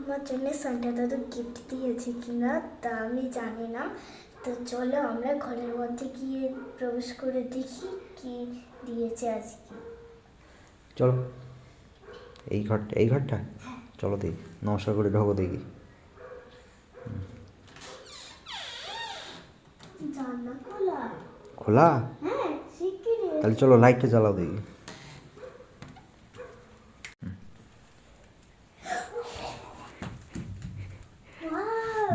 আমার জন্য সান্টা দাদু গিফট দিয়েছে কিনা তা আমি জানি না। তো চলো আমরা ঘরের মধ্যে গিয়ে প্রবেশ করে দেখি কি দিয়েছে আজকে। চলো এই ঘরটা চলো দেখি, নমস্কার করে ঢোকো দেখি। জানলা খোলা। খোলা? হ্যাঁ শিগগিরই। তাহলে চলো লাইটটা জ্বালাও দেখি।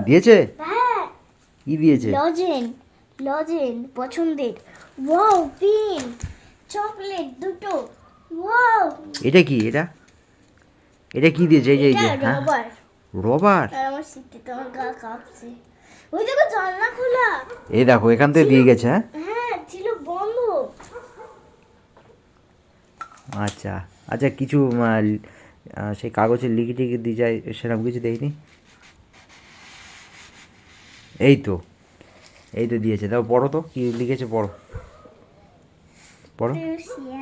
দিয়েছে? হ্যাঁ কি দিয়েছে? লজেন পছন্দের। ওয়াও পিন চকলেট দুটো। ওয়াও এটা কি? এটা কি দিয়েছে? এই যে হ্যাঁ, রবার। রবার। আর আমার শীতে তো আমার গা কাঁপছে। ওই দেখো জানলা খোলা। এই দেখো এখান থেকে দিয়ে গেছে। হ্যাঁ হ্যাঁ ছিল বন্ধ। আচ্ছা আচ্ছা, কিছু সেই কাগজের লিখে টিখে দিয়ে যায় সেরকম কিছু দেয়নি? এই তো দিয়েছে। দাও পড়ো তো কি লিখেছে, পড়ো পড়ো,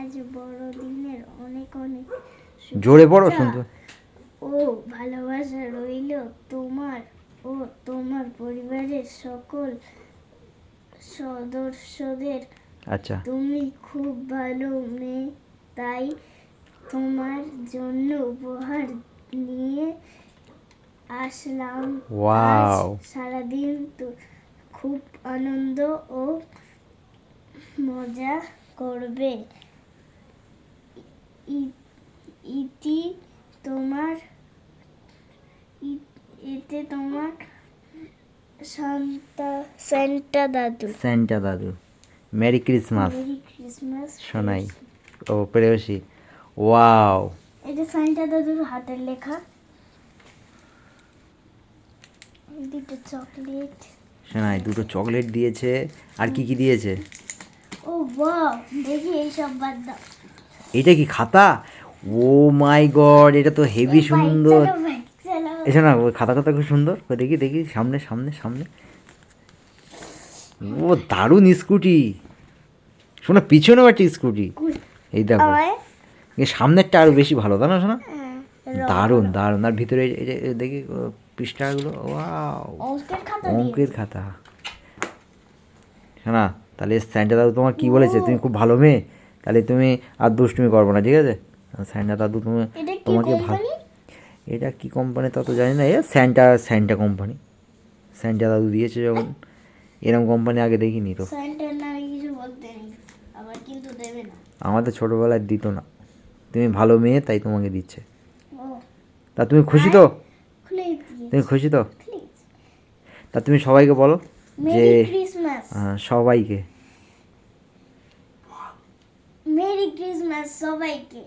আজ বড়দিনের অনেক অনেক জোরে পড়ো শুনতে। ও ভালোবাসা রইল তোমার ও তোমার পরিবারের সকল সদস্যদের। আচ্ছা তুমি খুব ভালো মেয়ে, তাই তোমার জন্য উপহার নিয়ে আসলাম। ওয়াও, আজ সারাদিন তো খুব আনন্দ ও মজা করবে। ইতি তোমার এতে তোমার সেন্টা দাদু। স্যান্টা দাদু মেরি ক্রিসমাস মেরি ক্রিসমাস শোনাই। ও প্রেয়সী, ওয়াও। এটা সান্টা দাদুর হাতের লেখা। দুটো চকলেট। শোনাই, দুটো চকলেট দিয়েছে। আর কি কি দিয়েছে? ও ওয়াও, দেখি এইসব বাদ দাও। এটা কি খাতা? ও মাই গড, এটা তো হেভি সুন্দর। এসো না, ওই খাতাটা তো খুব সুন্দর। ওই দেখি দেখি, সামনে সামনে সামনে। ও দারুণ স্কুটি। শোনা, পিছনেও একটা স্কুটি। এই দেখো, এই সামনেরটা আরো বেশি ভালো, তাই না শোনা? দারুণ দারুণ। আর ভিতরে এই যে দেখি পৃষ্ঠাগুলো, ওয়াও, অঙ্কের খাতা। শোনা, তাহলে স্যান্টা দাদু তোমার কি বলেছে? তুমি খুব ভালো মেয়ে, তাহলে তুমি আর দুষ্টুমি করবো না, ঠিক আছে? স্যান্টা দাদু তোমাকে ভালো। এটা কি কোম্পানি তা তো জানি না। এ স্যান্টা কোম্পানি। স্যান্টা দাদু দিয়েছে যখন, এরকম কোম্পানি আগে দেখিনি তো। আমাদের ছোটবেলায় দিত না। তুমি ভালো মেয়ে তাই তোমাকে দিচ্ছে। তা তুমি খুশি তো? তুমি খুশি তো? তা তুমি সবাইকে বলো যে, সবাইকে মেরি ক্রিসমাস সবাইকে।